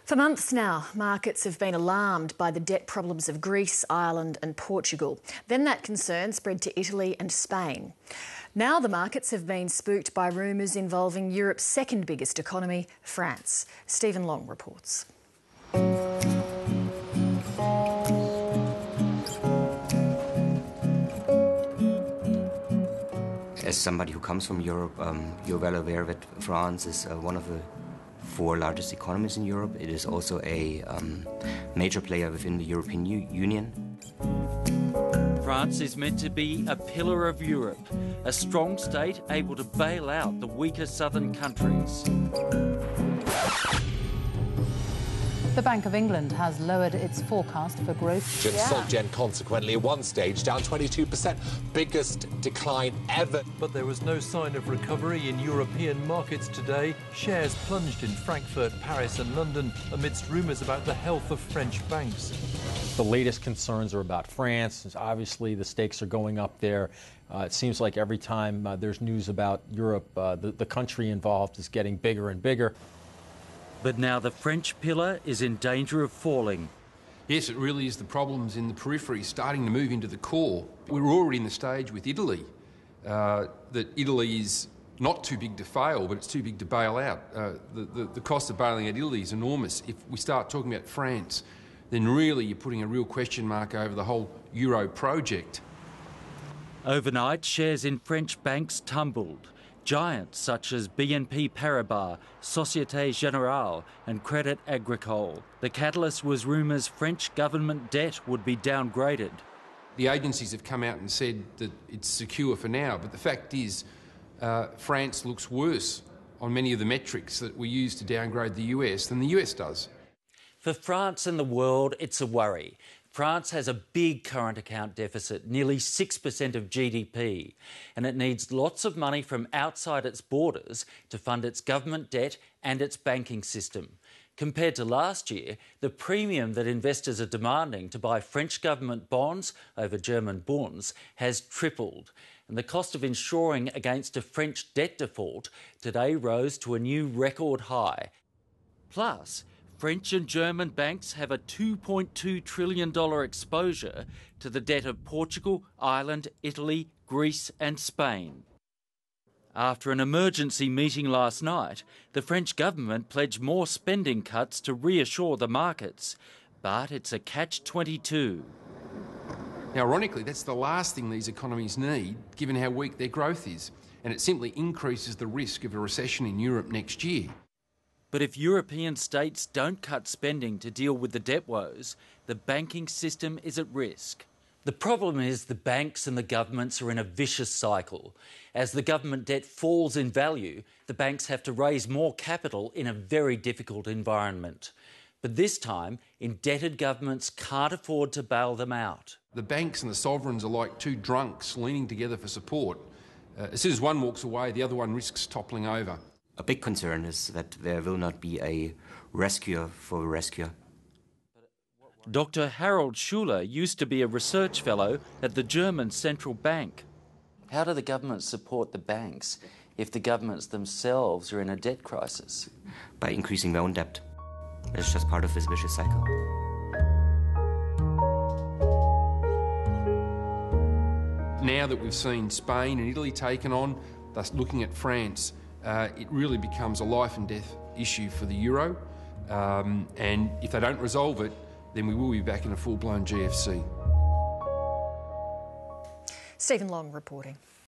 For months now, markets have been alarmed by the debt problems of Greece, Ireland and Portugal. Then that concern spread to Italy and Spain. Now the markets have been spooked by rumours involving Europe's second biggest economy, France. Stephen Long reports. As somebody who comes from Europe, you're well aware that France is one of the four largest economies in Europe. It is also a major player within the European Union. France is meant to be a pillar of Europe, a strong state able to bail out the weaker southern countries. The Bank of England has lowered its forecast for growth. SocGen consequently at one stage down 22%, biggest decline ever. But there was no sign of recovery in European markets today. Shares plunged in Frankfurt, Paris and London amidst rumours about the health of French banks. The latest concerns are about France. Obviously, the stakes are going up there. It seems like every time there's news about Europe, the country involved is getting bigger and bigger. But now the French pillar is in danger of falling. Yes, it really is the problems in the periphery starting to move into the core. We're already in the stage with Italy, that Italy is not too big to fail, but it's too big to bail out. The cost of bailing out Italy is enormous. If we start talking about France, then really you're putting a real question mark over the whole Euro project. Overnight, shares in French banks tumbled. Giants such as BNP Paribas, Société Générale and Crédit Agricole. The catalyst was rumours French government debt would be downgraded. The agencies have come out and said that it's secure for now, but the fact is France looks worse on many of the metrics that we use to downgrade the US than the US does. For France and the world, it's a worry. France has a big current account deficit, nearly 6% of GDP, and it needs lots of money from outside its borders to fund its government debt and its banking system. Compared to last year, the premium that investors are demanding to buy French government bonds over German bunds has tripled, and the cost of insuring against a French debt default today rose to a new record high. Plus, French and German banks have a $2.2 trillion exposure to the debt of Portugal, Ireland, Italy, Greece and Spain. After an emergency meeting last night, the French government pledged more spending cuts to reassure the markets. But it's a catch-22. Now, ironically, that's the last thing these economies need, given how weak their growth is, and it simply increases the risk of a recession in Europe next year. But if European states don't cut spending to deal with the debt woes, the banking system is at risk. The problem is the banks and the governments are in a vicious cycle. As the government debt falls in value, the banks have to raise more capital in a very difficult environment. But this time, indebted governments can't afford to bail them out. The banks and the sovereigns are like two drunks leaning together for support. As soon as one walks away, the other one risks toppling over. A big concern is that there will not be a rescuer for the rescuer. Dr. Harold Schuler used to be a research fellow at the German Central Bank. How do the governments support the banks if the governments themselves are in a debt crisis? By increasing their own debt. It's just part of this vicious cycle. Now that we've seen Spain and Italy taken on, thus looking at France, it really becomes a life and death issue for the euro, and if they don't resolve it, then we will be back in a full-blown GFC. Stephen Long reporting.